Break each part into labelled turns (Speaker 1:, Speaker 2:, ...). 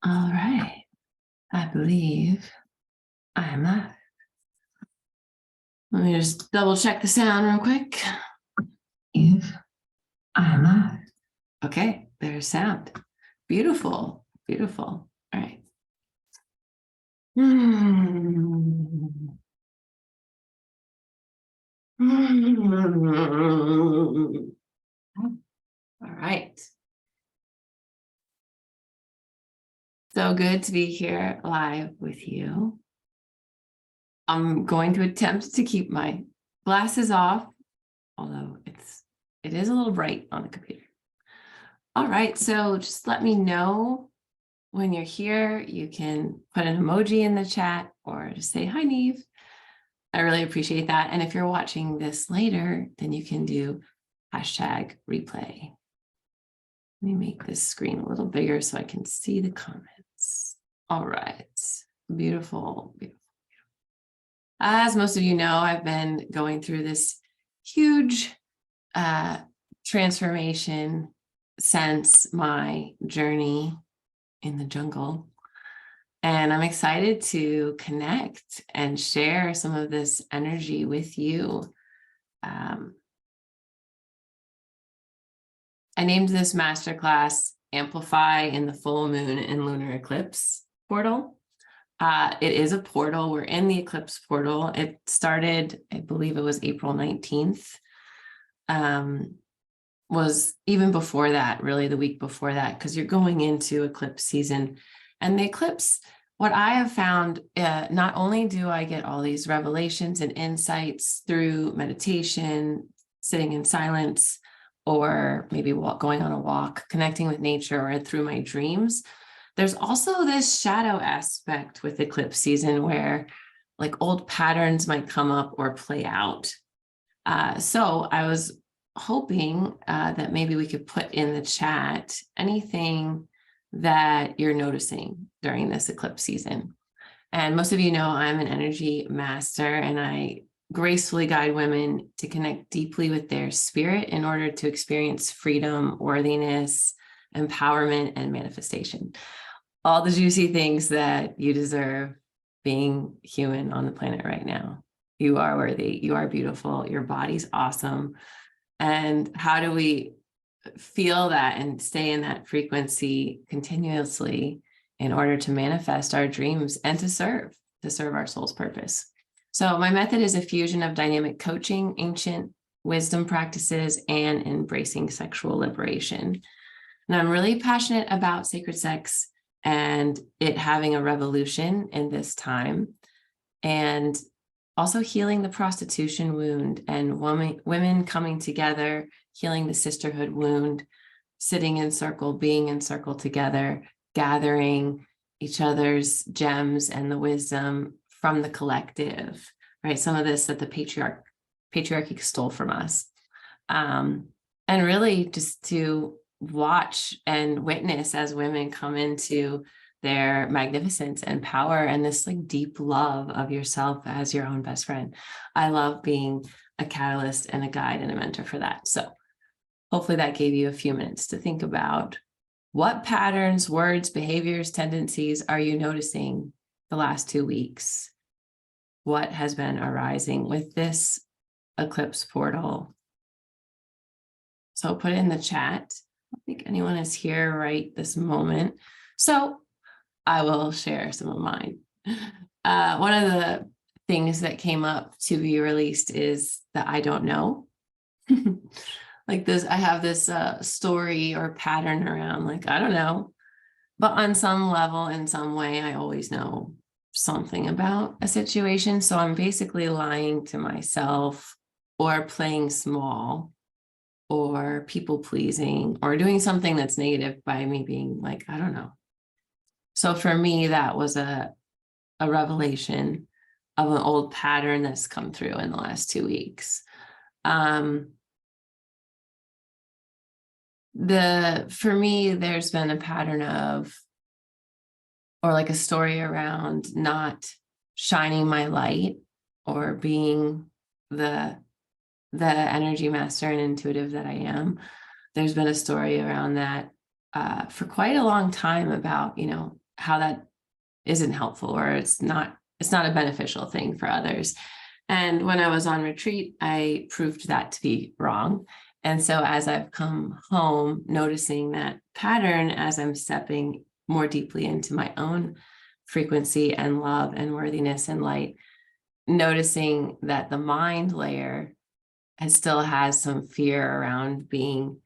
Speaker 1: All right. I believe I am live. Let me just double check the sound real quick. If I am live. Okay, there's sound. Beautiful, beautiful. All right. All right. So good to be here live with you. I'm going to attempt to keep my glasses off, although it is a little bright on the computer. All right, so just let me know when you're here. You can put an emoji in the chat or just say, hi, Neve. I really appreciate that. And if you're watching this later, then you can do hashtag replay. Let me make this screen a little bigger so I can see the comments. All right, beautiful, beautiful. As most of you know, I've been going through this huge transformation since my journey in the jungle. And I'm excited to connect and share some of this energy with you. I named this masterclass Amplify in the Full Moon and Lunar Eclipse portal. It is a portal. We're in the eclipse portal. It started, I believe it was April 19th. Was even before that, really the week before that, because you're going into eclipse season. And the eclipse, what I have found, not only do I get all these revelations and insights through meditation, sitting in silence, or maybe going on a walk, connecting with nature, or through my dreams, there's also this shadow aspect with eclipse season where like old patterns might come up or play out. So I was hoping that maybe we could put in the chat anything that you're noticing during this eclipse season. And most of you know I'm an energy master, and I gracefully guide women to connect deeply with their spirit in order to experience freedom, worthiness, empowerment, and manifestation. All the juicy things that you deserve being human on the planet right now. You are worthy, you are beautiful, your body's awesome. And how do we feel that and stay in that frequency continuously in order to manifest our dreams and to serve our soul's purpose? So my method is a fusion of dynamic coaching, ancient wisdom practices, and embracing sexual liberation. And I'm really passionate about sacred sex and it having a revolution in this time, and also healing the prostitution wound and women coming together, healing the sisterhood wound, sitting in circle, being in circle together, gathering each other's gems and the wisdom from the collective, right? Some of this that the patriarchy stole from us. And really just to watch and witness as women come into their magnificence and power and this like deep love of yourself as your own best friend. I love being a catalyst and a guide and a mentor for that. So hopefully that gave you a few minutes to think about what patterns, words, behaviors, tendencies are you noticing the last 2 weeks? What has been arising with this eclipse portal? So put it in the chat. I don't think anyone is here right this moment. So I will share some of mine. One of the things that came up to be released is that I don't know. Like this, I have this story or pattern around like, I don't know. But on some level, in some way, I always know something about a situation. So I'm basically lying to myself or playing small or people pleasing or doing something that's negative by me being like, I don't know. So for me, that was a revelation of an old pattern that's come through in the last 2 weeks. For me, there's been a pattern of, or like a story around not shining my light or being the energy master and intuitive that I am. There's been a story around that for quite a long time about, how that isn't helpful, or it's not a beneficial thing for others. And when I was on retreat, I proved that to be wrong. And so as I've come home, noticing that pattern as I'm stepping more deeply into my own frequency and love and worthiness and light, noticing that the mind layer still has some fear around being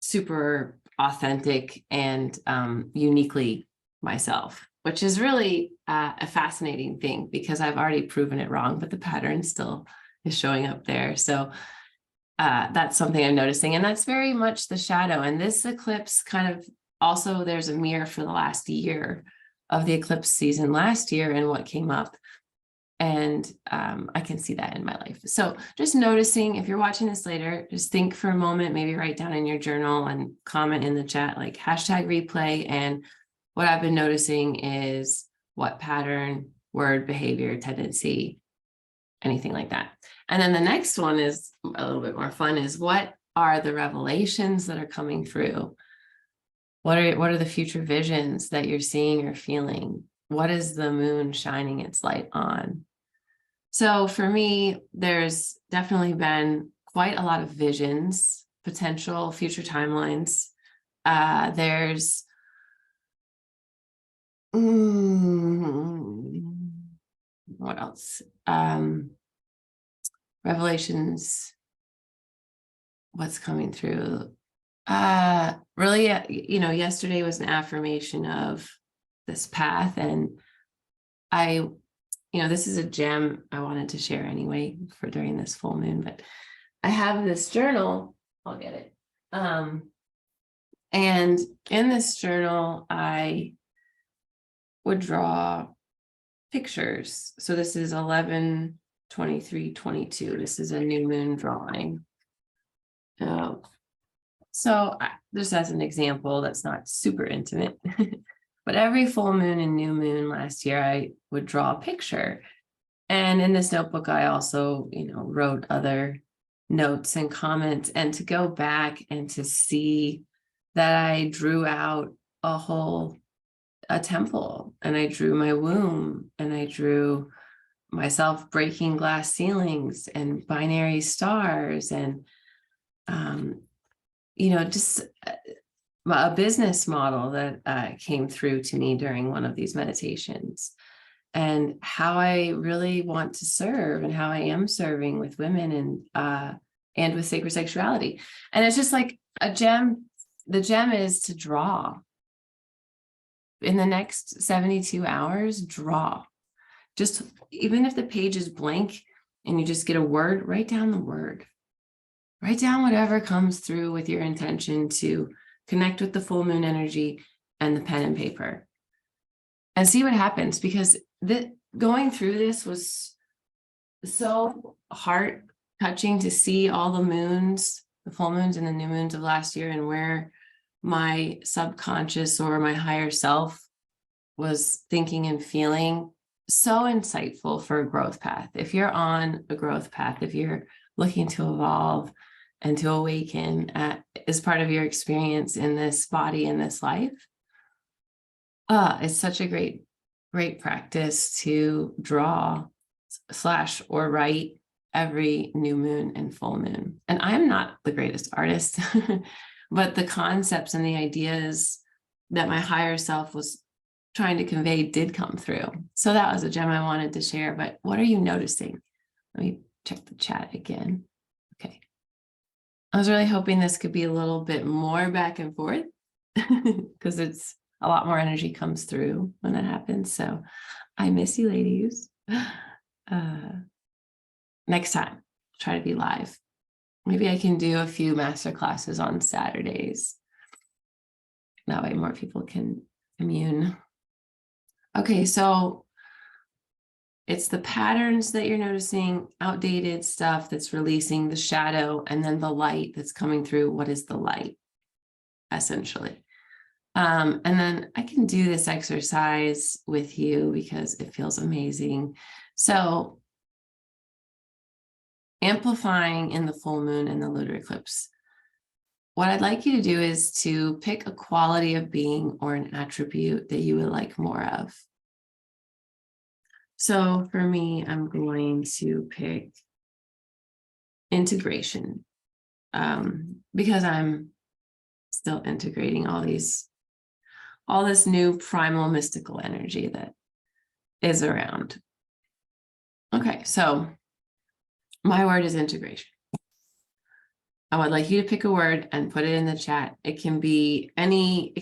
Speaker 1: super authentic and uniquely myself, which is really a fascinating thing, because I've already proven it wrong, but the pattern still is showing up there. So that's something I'm noticing, and that's very much the shadow. And this eclipse kind of also, there's a mirror for the last year of the eclipse season last year and what came up. And I can see that in my life. So just noticing, if you're watching this later, just think for a moment, maybe write down in your journal and comment in the chat, like #replay. And what I've been noticing is what pattern, word, behavior, tendency, anything like that. And then the next one is a little bit more fun, is what are the revelations that are coming through? What are the future visions that you're seeing or feeling? What is the moon shining its light on? So for me, there's definitely been quite a lot of visions, potential future timelines. There's what else? Revelations. What's coming through? Really, yesterday was an affirmation of this path, and this is a gem I wanted to share anyway for during this full moon, but I have this journal. I'll get it. And in this journal, I would draw pictures. So this is 11/23/22. This is a new moon drawing. So just as an example, that's not super intimate, but every full moon and new moon last year, I would draw a picture. And in this notebook, I also, wrote other notes and comments, and to go back and to see that I drew out a temple, and I drew my womb, and I drew myself breaking glass ceilings and binary stars, and just a business model that came through to me during one of these meditations, and how I really want to serve, and how I am serving with women and with sacred sexuality. And it's just like a gem. The gem is to draw. In the next 72 hours, draw. Just even if the page is blank and you just get a word, write down the word. Write down whatever comes through with your intention to connect with the full moon energy and the pen and paper, and see what happens, because going through this was so heart touching to see all the moons, the full moons and the new moons of last year, and where my subconscious or my higher self was thinking and feeling. So insightful for a growth path. If you're on a growth path, if you're looking to evolve and to awaken as part of your experience in this body, in this life, it's such a great practice to draw / or write every new moon and full moon. And I'm not the greatest artist, but the concepts and the ideas that my higher self was trying to convey did come through. So that was a gem I wanted to share. But what are you noticing? Let me check the chat again. Okay. I was really hoping this could be a little bit more back and forth, because it's a lot more energy comes through when that happens. So I miss you, ladies. Next time, try to be live. Maybe I can do a few masterclasses on Saturdays. That way more people can commune. Okay, so it's the patterns that you're noticing, outdated stuff that's releasing, the shadow, and then the light that's coming through. What is the light, essentially? And then I can do this exercise with you because it feels amazing. So amplifying in the full moon and the lunar eclipse. what I'd like you to do is to pick a quality of being or an attribute that you would like more of. So for me, I'm going to pick integration, because I'm still integrating all this new primal mystical energy that is around. Okay, so my word is integration. I would like you to pick a word and put it in the chat. It can be any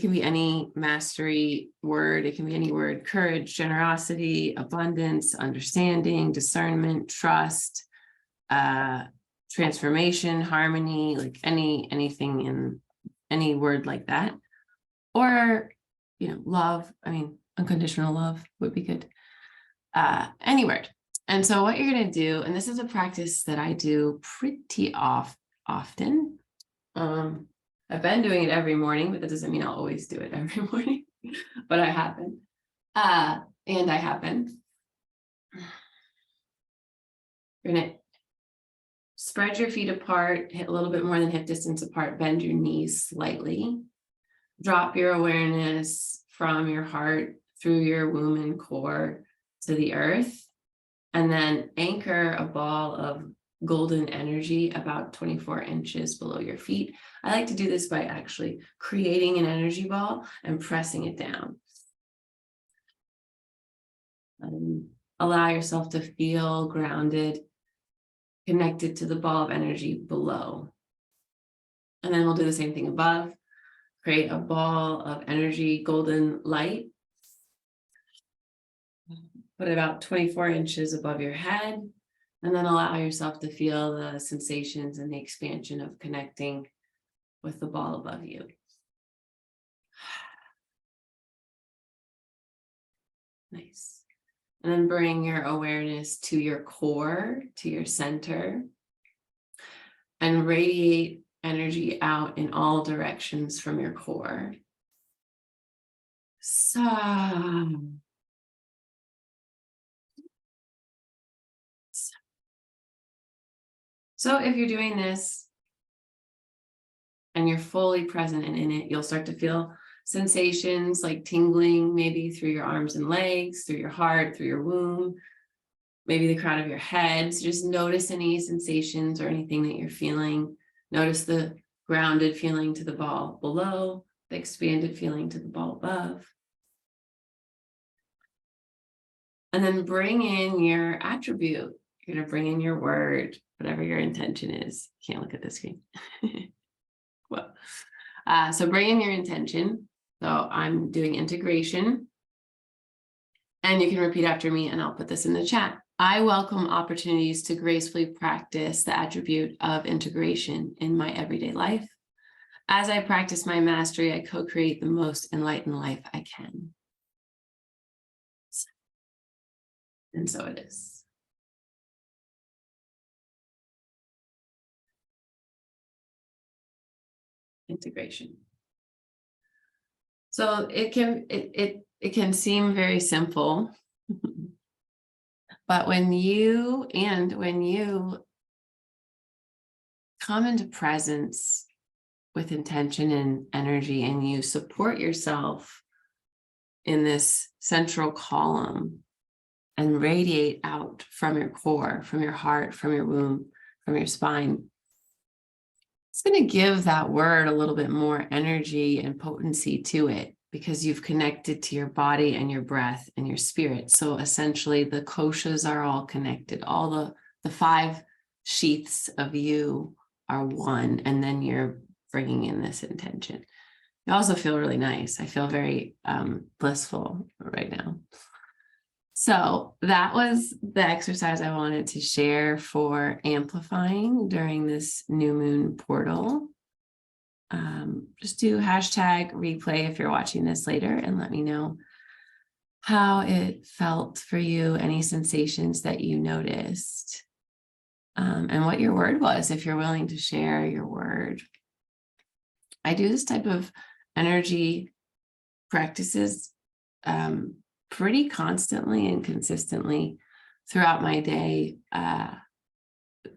Speaker 1: mastery word. It can be any word: courage, generosity, abundance, understanding, discernment, trust, transformation, harmony, like anything in any word like that. Or, love. I mean, unconditional love would be good. Any word. And so what you're going to do, and this is a practice that I do pretty often. I've been doing it every morning, but that doesn't mean I'll always do it every morning, but I happen. And I happen. You're going to spread your feet apart, hit a little bit more than hip distance apart, bend your knees slightly. Drop your awareness from your heart through your womb and core to the earth, and then anchor a ball of golden energy about 24 inches below your feet. I like to do this by actually creating an energy ball and pressing it down. Allow yourself to feel grounded, connected to the ball of energy below. And then we'll do the same thing above. Create a ball of energy, golden light. Put it about 24 inches above your head, and then allow yourself to feel the sensations and the expansion of connecting with the ball above you. Nice. And then bring your awareness to your core, to your center, and radiate energy out in all directions from your core. So if you're doing this and you're fully present and in it, you'll start to feel sensations like tingling, maybe through your arms and legs, through your heart, through your womb, maybe the crown of your head. So just notice any sensations or anything that you're feeling. Notice the grounded feeling to the ball below, the expanded feeling to the ball above. And then bring in your attribute. You're going to bring in your word, whatever your intention is. Can't look at the screen. Well, so bring in your intention. So I'm doing integration. And you can repeat after me, and I'll put this in the chat. I welcome opportunities to gracefully practice the attribute of integration in my everyday life. As I practice my mastery, I co-create the most enlightened life I can. And so it is. Integration. So it can seem very simple, but when you come into presence with intention and energy, and you support yourself in this central column and radiate out from your core, from your heart, from your womb, from your spine, it's going to give that word a little bit more energy and potency to it, because you've connected to your body and your breath and your spirit. So essentially the koshas are all connected. All the 5 sheaths of you are one, and then you're bringing in this intention. You also feel really nice. I feel very blissful right now. So that was the exercise I wanted to share for amplifying during this new moon portal. Just do hashtag replay if you're watching this later, and let me know how it felt for you, any sensations that you noticed, and what your word was, if you're willing to share your word. I do this type of energy practices pretty constantly and consistently throughout my day.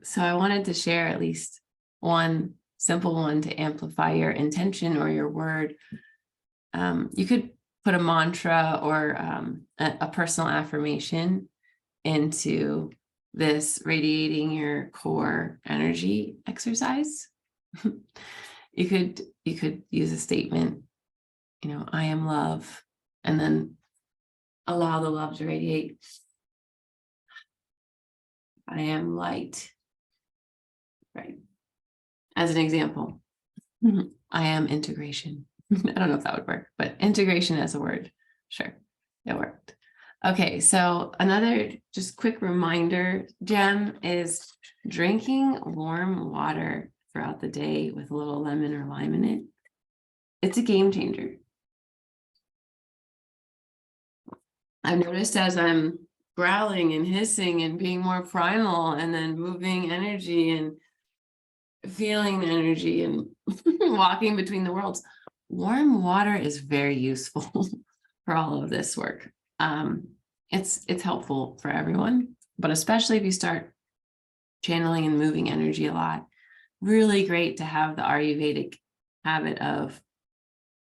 Speaker 1: So I wanted to share at least one simple one to amplify your intention or your word. You could put a mantra or a personal affirmation into this radiating your core energy exercise. You could use a statement, I am love, and then allow the love to radiate. I am light. Right. As an example, I am integration. I don't know if that would work, but integration as a word. Sure, it worked. Okay, so another just quick reminder gem is drinking warm water throughout the day with a little lemon or lime in it. It's a game changer. I've noticed as I'm growling and hissing and being more primal and then moving energy and feeling the energy and walking between the worlds, warm water is very useful for all of this work. It's helpful for everyone, but especially if you start channeling and moving energy a lot, really great to have the Ayurvedic habit of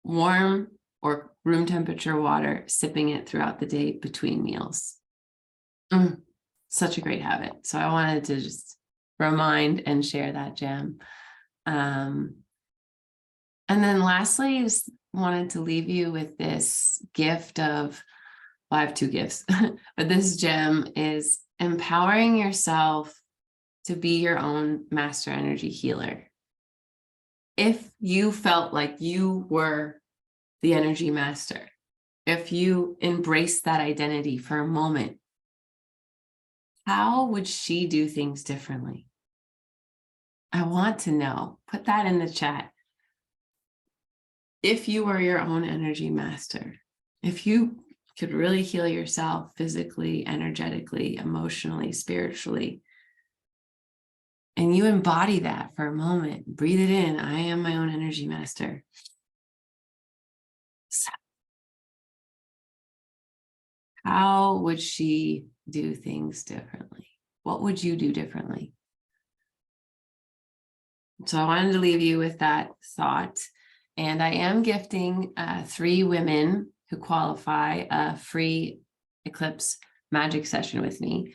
Speaker 1: warm or room temperature water, sipping it throughout the day between meals. Such a great habit. So I wanted to just remind and share that gem. And then lastly, just wanted to leave you with this gift of, well, I have two gifts, but this gem is empowering yourself to be your own master energy healer. If you felt like you were the energy master, if you embraced that identity for a moment, how would she do things differently? I want to know. Put that in the chat. If you were your own energy master, if you could really heal yourself physically, energetically, emotionally, spiritually, and you embody that for a moment, breathe it in. I am my own energy master. So how would she do things differently? What would you do differently? So I wanted to leave you with that thought. And I am gifting 3 women who qualify a free Eclipse magic session with me,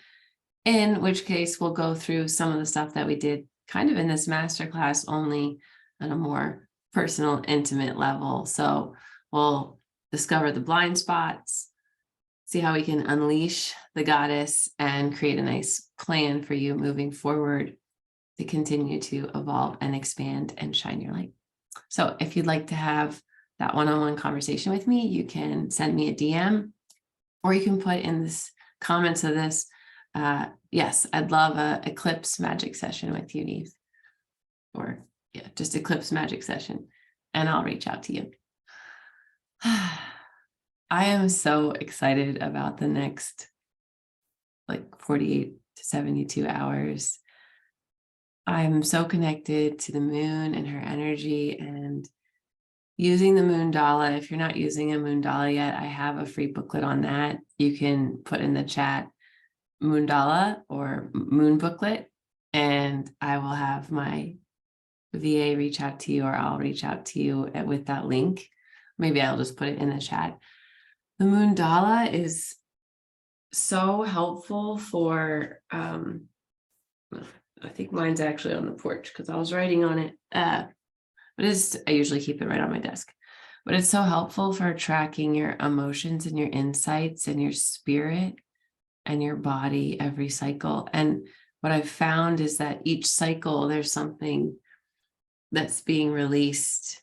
Speaker 1: in which case we'll go through some of the stuff that we did kind of in this masterclass, only on a more personal, intimate level. So we'll discover the blind spots, see how we can unleash the goddess and create a nice plan for you moving forward to continue to evolve and expand and shine your light. So if you'd like to have that one-on-one conversation with me, you can send me a DM, or you can put in this comments of this, yes, I'd love a Eclipse magic session with you, Neve, or yeah, just Eclipse magic session, and I'll reach out to you. I am so excited about the next 48 to 72 hours. I'm so connected to the moon and her energy, and using the Moondala. If you're not using a Moondala yet, I have a free booklet on that. You can put in the chat Moondala or Moon Booklet, and I will have my VA reach out to you, or I'll reach out to you with that link. Maybe I'll just put it in the chat. The Moondala is so helpful for, I think mine's actually on the porch because I was writing on it. But I usually keep it right on my desk. But it's so helpful for tracking your emotions and your insights and your spirit and your body every cycle. And what I've found is that each cycle, there's something that's being released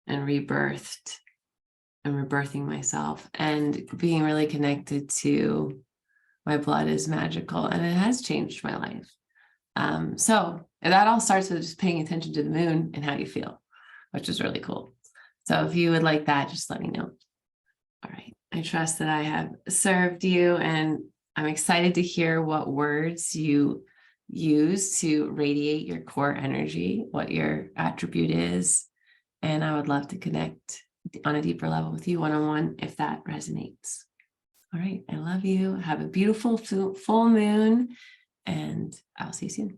Speaker 1: and rebirthed, and rebirthing myself and being really connected to my blood is magical, and it has changed my life. So that all starts with just paying attention to the moon and how you feel, which is really cool. So if you would like that, just let me know. All right. I trust that I have served you, and I'm excited to hear what words you use to radiate your core energy, what your attribute is. And I would love to connect on a deeper level with you one-on-one if that resonates. All right. I love you. Have a beautiful full moon, and I'll see you soon.